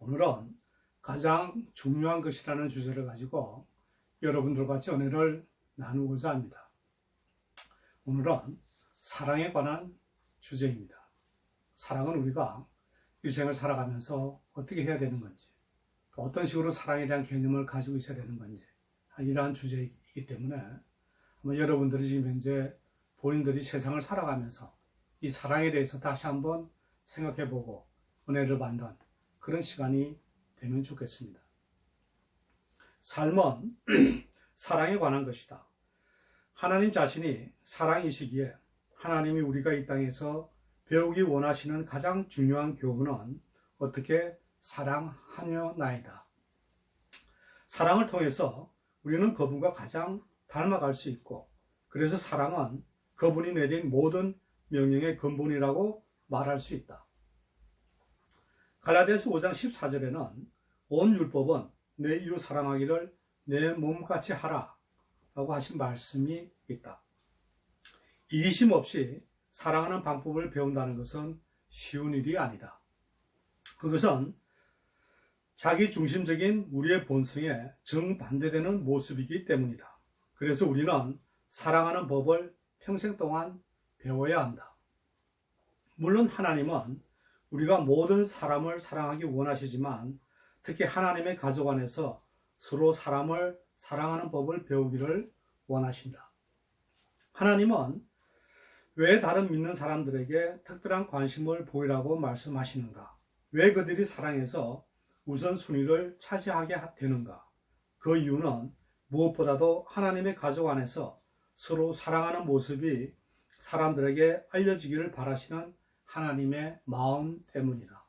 오늘은 가장 중요한 것이라는 주제를 가지고 여러분들과 같이 은혜를 나누고자 합니다. 오늘은 사랑에 관한 주제입니다. 사랑은 우리가 일생을 살아가면서 어떻게 해야 되는 건지, 또 어떤 식으로 사랑에 대한 개념을 가지고 있어야 되는 건지, 이러한 주제이기 때문에 아마 여러분들이 지금 현재 본인들이 세상을 살아가면서 이 사랑에 대해서 다시 한번 생각해보고 은혜를 받는 그런 시간이 되면 좋겠습니다. 삶은 사랑에 관한 것이다. 하나님 자신이 사랑이시기에 하나님이 우리가 이 땅에서 배우기 원하시는 가장 중요한 교훈은 어떻게 사랑하냐나이다. 사랑을 통해서 우리는 그분과 가장 닮아갈 수 있고, 그래서 사랑은 그분이 내린 모든 명령의 근본이라고 말할 수 있다. 갈라디아서 5장 14절에는 온 율법은 내 이웃 사랑하기를 내 몸같이 하라 라고 하신 말씀이 있다. 이기심 없이 사랑하는 방법을 배운다는 것은 쉬운 일이 아니다. 그것은 자기 중심적인 우리의 본성에 정반대되는 모습이기 때문이다. 그래서 우리는 사랑하는 법을 평생 동안 배워야 한다. 물론 하나님은 우리가 모든 사람을 사랑하기 원하시지만 특히 하나님의 가족 안에서 서로 사람을 사랑하는 법을 배우기를 원하신다. 하나님은 왜 다른 믿는 사람들에게 특별한 관심을 보이라고 말씀하시는가? 왜 그들이 사랑에서 우선순위를 차지하게 되는가? 그 이유는 무엇보다도 하나님의 가족 안에서 서로 사랑하는 모습이 사람들에게 알려지기를 바라시는 하나님의 마음 때문이다.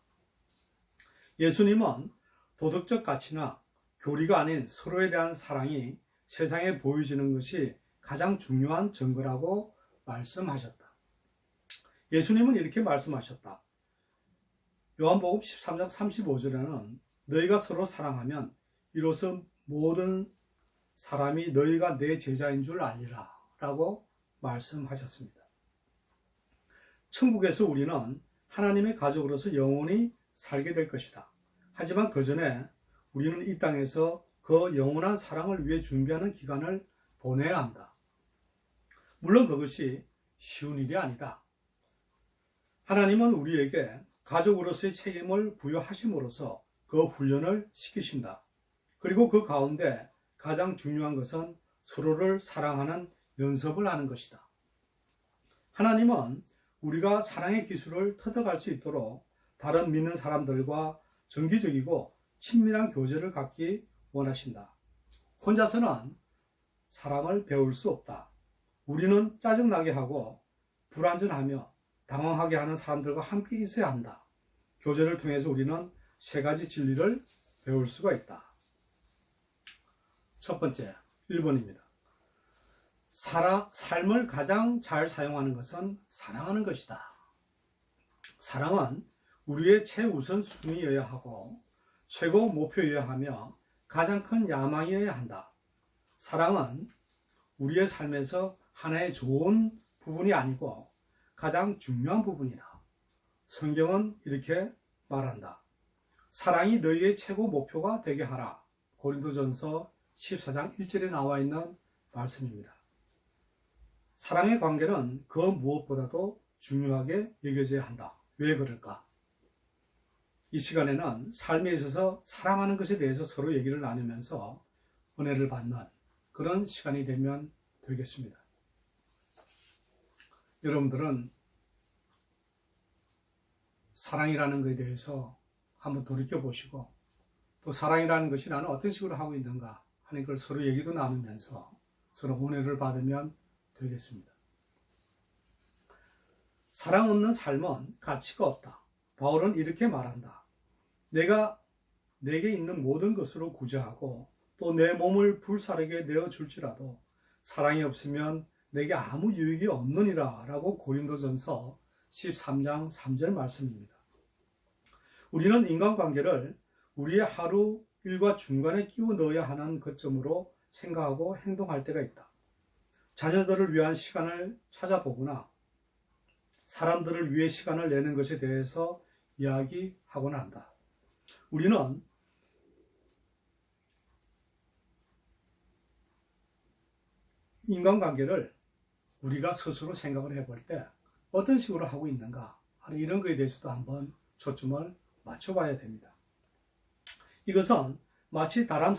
예수님은 도덕적 가치나 교리가 아닌 서로에 대한 사랑이 세상에 보여지는 것이 가장 중요한 증거라고 말씀하셨다. 예수님은 이렇게 말씀하셨다. 요한복음 13장 35절에는 너희가 서로 사랑하면 이로써 모든 사람이 너희가 내 제자인 줄 알리라 라고 말씀하셨습니다. 천국에서 우리는 하나님의 가족으로서 영원히 살게 될 것이다. 하지만 그 전에 우리는 이 땅에서 그 영원한 사랑을 위해 준비하는 기간을 보내야 한다. 물론 그것이 쉬운 일이 아니다. 하나님은 우리에게 가족으로서의 책임을 부여하심으로써 그 훈련을 시키신다. 그리고 그 가운데 가장 중요한 것은 서로를 사랑하는 연습을 하는 것이다. 하나님은 우리가 사랑의 기술을 터득할 수 있도록 다른 믿는 사람들과 정기적이고 친밀한 교제를 갖기 원하신다. 혼자서는 사랑을 배울 수 없다. 우리는 짜증나게 하고 불안전하며 당황하게 하는 사람들과 함께 있어야 한다. 교제를 통해서 우리는 세 가지 진리를 배울 수가 있다. 첫 번째, 1번입니다. 삶을 가장 잘 사용하는 것은 사랑하는 것이다. 사랑은 우리의 최우선순위여야 하고 최고 목표여야 하며 가장 큰 야망이어야 한다. 사랑은 우리의 삶에서 하나의 좋은 부분이 아니고 가장 중요한 부분이다. 성경은 이렇게 말한다. 사랑이 너희의 최고 목표가 되게 하라. 고린도전서 14장 1절에 나와 있는 말씀입니다. 사랑의 관계는 그 무엇보다도 중요하게 여겨져야 한다. 왜 그럴까? 이 시간에는 삶에 있어서 사랑하는 것에 대해서 서로 얘기를 나누면서 은혜를 받는 그런 시간이 되면 되겠습니다. 여러분들은 사랑이라는 것에 대해서 한번 돌이켜보시고 또 사랑이라는 것이 나는 어떤 식으로 하고 있는가 하는 걸 서로 얘기도 나누면서 서로 은혜를 받으면 되겠습니다. 사랑 없는 삶은 가치가 없다. 바울은 이렇게 말한다. 내가 내게 있는 모든 것으로 구제하고 또 내 몸을 불사르게 내어줄지라도 사랑이 없으면 내게 아무 유익이 없느니라 라고 고린도전서 13장 3절 말씀입니다. 우리는 인간관계를 우리의 하루 일과 중간에 끼워 넣어야 하는 것점으로 생각하고 행동할 때가 있다. 자녀들을 위한 시간을 찾아보거나 사람들을 위해 시간을 내는 것에 대해서 이야기하곤 한다. 우리는 인간관계를 우리가 스스로 생각을 해볼 때 어떤 식으로 하고 있는가 하는 이런 거에 대해서도 한번 초점을 맞춰봐야 됩니다. 이것은 마치 다른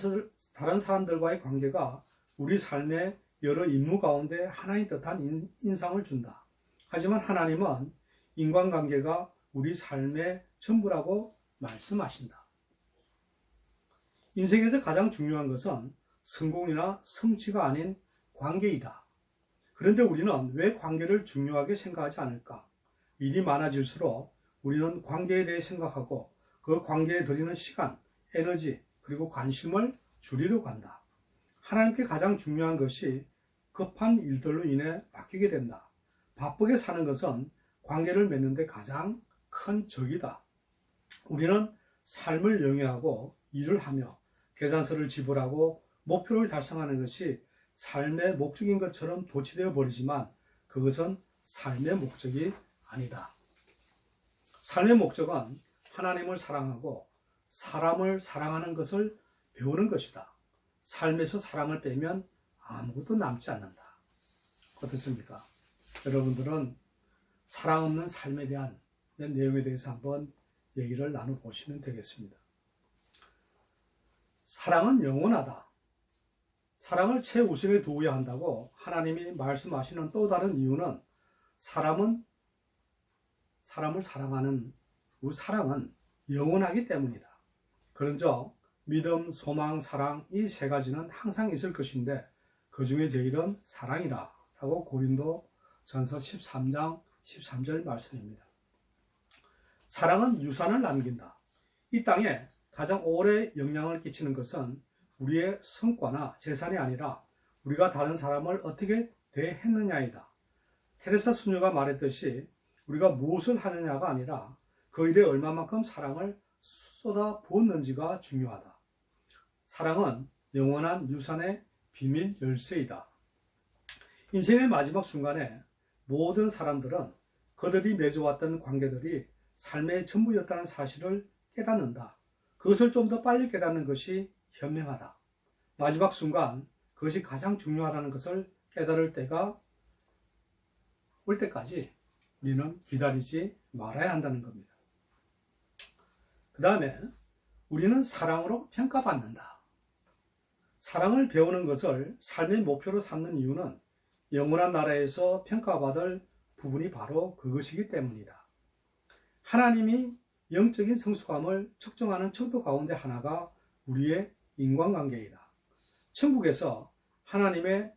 사람들과의 관계가 우리 삶의 여러 임무 가운데 하나의 듯한 인상을 준다. 하지만 하나님은 인간관계가 우리 삶의 전부라고 말씀하신다. 인생에서 가장 중요한 것은 성공이나 성취가 아닌 관계이다. 그런데 우리는 왜 관계를 중요하게 생각하지 않을까? 일이 많아질수록 우리는 관계에 대해 생각하고 그 관계에 들이는 시간, 에너지, 그리고 관심을 줄이려고 한다. 하나님께 가장 중요한 것이 급한 일들로 인해 바뀌게 된다. 바쁘게 사는 것은 관계를 맺는데 가장 큰 적이다. 우리는 삶을 영위하고 일을 하며 계산서를 지불하고 목표를 달성하는 것이 삶의 목적인 것처럼 도취되어 버리지만 그것은 삶의 목적이 아니다. 삶의 목적은 하나님을 사랑하고 사람을 사랑하는 것을 배우는 것이다. 삶에서 사랑을 빼면 아무것도 남지 않는다. 어떻습니까? 여러분들은 사랑 없는 삶에 대한 내용에 대해서 한번 얘기를 나눠보시면 되겠습니다. 사랑은 영원하다. 사랑을 최우선에 두어야 한다고 하나님이 말씀하시는 또 다른 이유는 사람을 사랑하는 우리 사랑은 영원하기 때문이다. 그런즉 믿음, 소망, 사랑 이 세 가지는 항상 있을 것인데 그 중에 제일은 사랑이라 라고 고린도전서 13장 13절 말씀입니다. 사랑은 유산을 남긴다. 이 땅에 가장 오래 영향을 끼치는 것은 우리의 성과나 재산이 아니라 우리가 다른 사람을 어떻게 대했느냐이다. 테레사 수녀가 말했듯이 우리가 무엇을 하느냐가 아니라 그 일에 얼마만큼 사랑을 쏟아 부었는지가 중요하다. 사랑은 영원한 유산의 비밀 열쇠이다. 인생의 마지막 순간에 모든 사람들은 그들이 맺어왔던 관계들이 삶의 전부였다는 사실을 깨닫는다. 그것을 좀 더 빨리 깨닫는 것이 현명하다. 마지막 순간 그것이 가장 중요하다는 것을 깨달을 때가 올 때까지 우리는 기다리지 말아야 한다는 겁니다. 그 다음에 우리는 사랑으로 평가받는다. 사랑을 배우는 것을 삶의 목표로 삼는 이유는 영원한 나라에서 평가받을 부분이 바로 그것이기 때문이다. 하나님이 영적인 성숙함을 측정하는 척도 가운데 하나가 우리의 인간관계이다. 천국에서 하나님은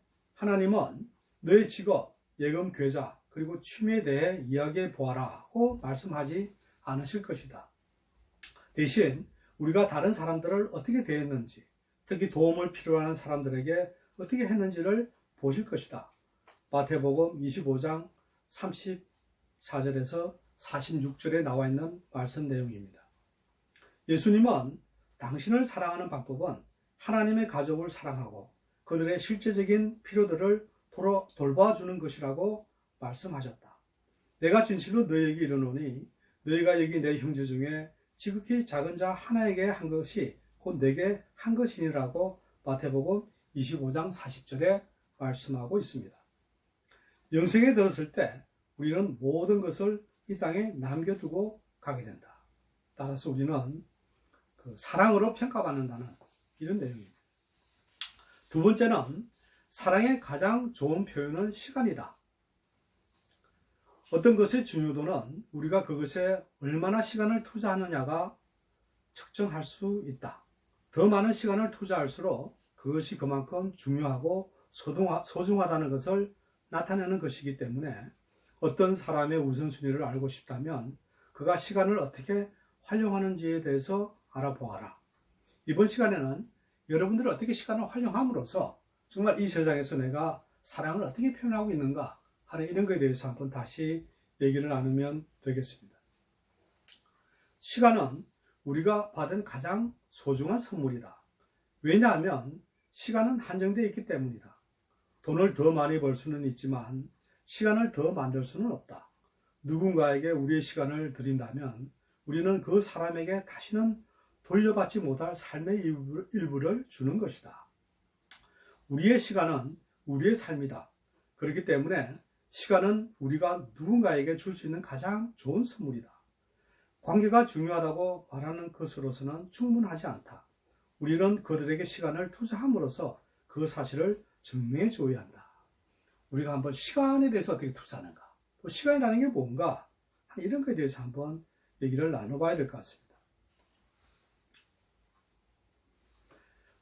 너의 직업, 예금, 계좌, 그리고 취미에 대해 이야기해 보아라고 말씀하지 않으실 것이다. 대신 우리가 다른 사람들을 어떻게 대했는지, 특히 도움을 필요로 하는 사람들에게 어떻게 했는지를 보실 것이다. 마태복음 25장 34절에서 46절에 나와 있는 말씀 내용입니다. 예수님은 당신을 사랑하는 방법은 하나님의 가족을 사랑하고 그들의 실제적인 필요들을 돌봐주는 것이라고 말씀하셨다. 내가 진실로 너희에게 이르노니 너희가 여기 내 형제 중에 지극히 작은 자 하나에게 한 것이 곧 내게 한 것이니라고 마태복음 25장 40절에 말씀하고 있습니다. 영생에 들었을 때 우리는 모든 것을 이 땅에 남겨두고 가게 된다. 따라서 우리는 그 사랑으로 평가받는다는 이런 내용입니다. 두 번째는 사랑의 가장 좋은 표현은 시간이다. 어떤 것의 중요도는 우리가 그것에 얼마나 시간을 투자하느냐가 측정할 수 있다. 더 많은 시간을 투자할수록 그것이 그만큼 중요하고 소중하다는 것을 나타내는 것이기 때문에 어떤 사람의 우선순위를 알고 싶다면 그가 시간을 어떻게 활용하는지에 대해서 알아보아라. 이번 시간에는 여러분들이 어떻게 시간을 활용함으로써 정말 이 세상에서 내가 사랑을 어떻게 표현하고 있는가 하는 이런 것에 대해서 한번 다시 얘기를 나누면 되겠습니다. 시간은 우리가 받은 가장 소중한 선물이다. 왜냐하면 시간은 한정되어 있기 때문이다. 돈을 더 많이 벌 수는 있지만 시간을 더 만들 수는 없다. 누군가에게 우리의 시간을 드린다면 우리는 그 사람에게 다시는 돌려받지 못할 삶의 일부를 주는 것이다. 우리의 시간은 우리의 삶이다. 그렇기 때문에 시간은 우리가 누군가에게 줄 수 있는 가장 좋은 선물이다. 관계가 중요하다고 말하는 것으로서는 충분하지 않다. 우리는 그들에게 시간을 투자함으로써 그 사실을 증명해 줘야 한다. 우리가 한번 시간에 대해서 어떻게 투자하는가, 또 시간이라는 게 뭔가, 이런 것에 대해서 한번 얘기를 나눠봐야 될 것 같습니다.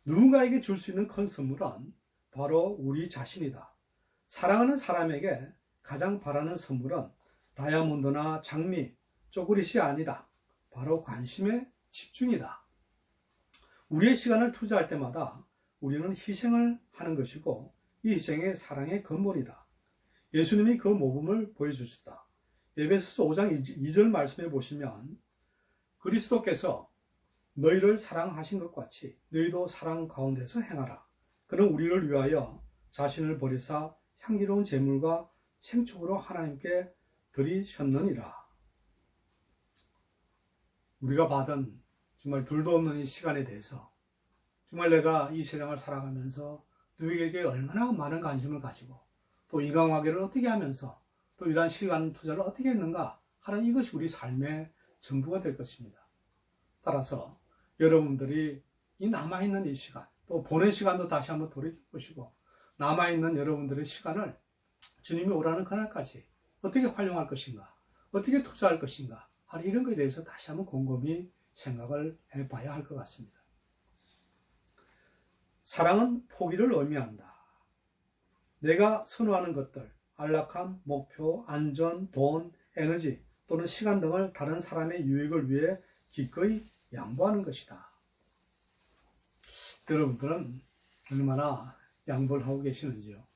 누군가에게 줄 수 있는 큰 선물은 바로 우리 자신이다. 사랑하는 사람에게 가장 바라는 선물은 다이아몬드나 장미, 쪼그릿이 아니다. 바로 관심의 집중이다. 우리의 시간을 투자할 때마다 우리는 희생을 하는 것이고 이 희생이 사랑의 근본이다. 예수님이 그 모범을 보여주셨다. 에베소서 5장 2절 말씀해 보시면 그리스도께서 너희를 사랑하신 것 같이 너희도 사랑 가운데서 행하라. 그는 우리를 위하여 자신을 버리사 향기로운 제물과 생축으로 하나님께 드리셨느니라. 우리가 받은 정말 둘도 없는 이 시간에 대해서 정말 내가 이 세상을 살아가면서 누구에게 얼마나 많은 관심을 가지고 또 인간관계를 어떻게 하면서 또 이러한 시간 투자를 어떻게 했는가 하는 이것이 우리 삶의 전부가 될 것입니다. 따라서 여러분들이 이 남아있는 이 시간, 또 보낸 시간도 다시 한번 돌이켜보시고 남아있는 여러분들의 시간을 주님이 오라는 그날까지 어떻게 활용할 것인가, 어떻게 투자할 것인가 하는 이런 것에 대해서 다시 한번 곰곰이 생각을 해봐야 할 것 같습니다. 사랑은 포기를 의미한다. 내가 선호하는 것들, 안락함, 목표, 안전, 돈, 에너지 또는 시간 등을 다른 사람의 유익을 위해 기꺼이 양보하는 것이다. 여러분들은 얼마나 양보를 하고 계시는지요?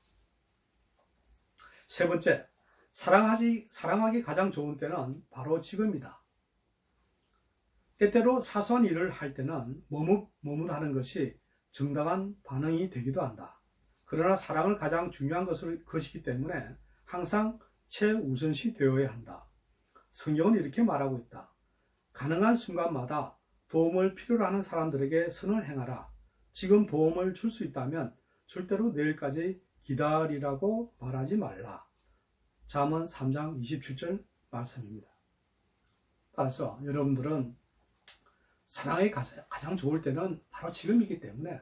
세 번째, 사랑하기 가장 좋은 때는 바로 지금이다. 때때로 사소한 일을 할 때는 머뭇하는 것이 정당한 반응이 되기도 한다. 그러나 사랑을 가장 중요한 것이기 때문에 항상 최우선시 되어야 한다. 성경은 이렇게 말하고 있다. 가능한 순간마다 도움을 필요로 하는 사람들에게 선을 행하라. 지금 도움을 줄 수 있다면 절대로 내일까지 기다리라고 말하지 말라. 잠언 3장 27절 말씀입니다. 따라서 여러분들은 사랑이 가장 좋을 때는 바로 지금이기 때문에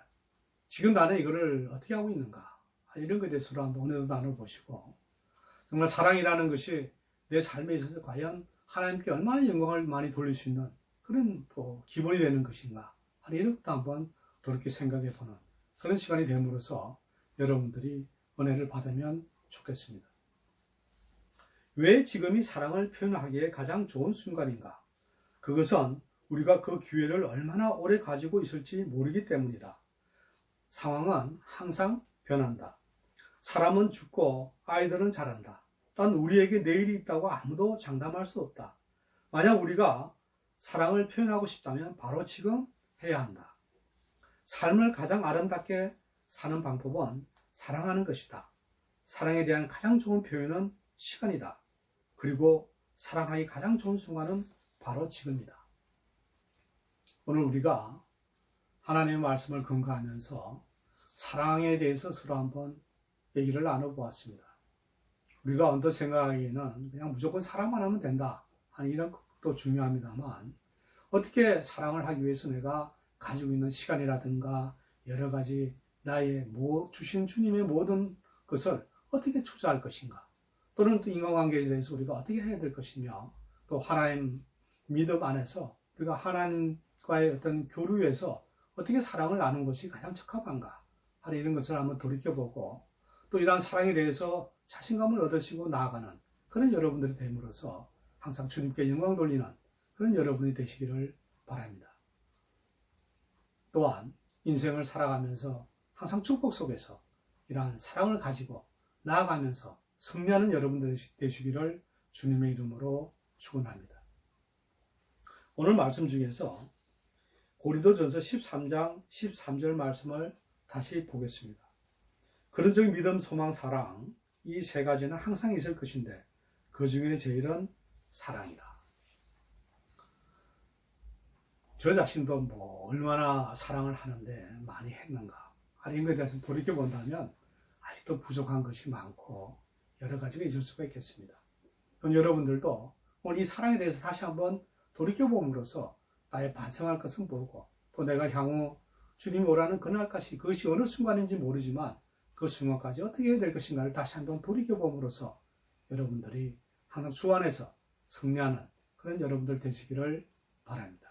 지금 나는 이거를 어떻게 하고 있는가 이런 것에 대해서 한번 오늘도 나눠보시고 정말 사랑이라는 것이 내 삶에 있어서 과연 하나님께 얼마나 영광을 많이 돌릴 수 있는 그런 또 기본이 되는 것인가 하는 이런 것도 한번 돌이켜 생각해 보는 그런 시간이 됨으로써 여러분들이 은혜를 받으면 좋겠습니다. 왜 지금이 사랑을 표현하기에 가장 좋은 순간인가? 그것은 우리가 그 기회를 얼마나 오래 가지고 있을지 모르기 때문이다. 상황은 항상 변한다. 사람은 죽고 아이들은 자란다. 단 우리에게 내일이 있다고 아무도 장담할 수 없다. 만약 우리가 사랑을 표현하고 싶다면 바로 지금 해야 한다. 삶을 가장 아름답게 사는 방법은 사랑하는 것이다. 사랑에 대한 가장 좋은 표현은 시간이다. 그리고 사랑하기 가장 좋은 순간은 바로 지금이다. 오늘 우리가 하나님의 말씀을 근거하면서 사랑에 대해서 서로 한번 얘기를 나눠보았습니다. 우리가 언뜻 생각하기에는 그냥 무조건 사랑만 하면 된다 하는 이런 것도 중요합니다만 어떻게 사랑을 하기 위해서 내가 가지고 있는 시간이라든가 여러 가지 나의 주신 주님의 모든 것을 어떻게 투자할 것인가 또는 또 인간관계에 대해서 우리가 어떻게 해야 될 것이며 또 하나님 믿음 안에서 우리가 하나님과의 어떤 교류에서 어떻게 사랑을 나누는 것이 가장 적합한가 하는 이런 것을 한번 돌이켜보고 또 이러한 사랑에 대해서 자신감을 얻으시고 나아가는 그런 여러분들이 됨으로써 항상 주님께 영광 돌리는 그런 여러분이 되시기를 바랍니다. 또한 인생을 살아가면서 항상 축복 속에서 이러한 사랑을 가지고 나아가면서 승리하는 여러분들이 되시기를 주님의 이름으로 축원합니다. 오늘 말씀 중에서 고린도전서 13장 13절 말씀을 다시 보겠습니다. 그런즉 믿음, 소망, 사랑 이 세 가지는 항상 있을 것인데 그 중에 제일은 사랑이다. 저 자신도 뭐 얼마나 사랑을 하는데 많이 했는가 하는 것에 대해서 돌이켜본다면 아직도 부족한 것이 많고 여러 가지가 있을 수가 있겠습니다. 또 여러분들도 오늘 이 사랑에 대해서 다시 한번 돌이켜봄으로써 나의 반성할 것은 뭐고 또 내가 향후 주님이 오라는 그날까지 그것이 어느 순간인지 모르지만 그 순간까지 어떻게 해야 될 것인가를 다시 한번 돌이켜봄으로써 여러분들이 항상 주 안에서 승리하는 그런 여러분들 되시기를 바랍니다.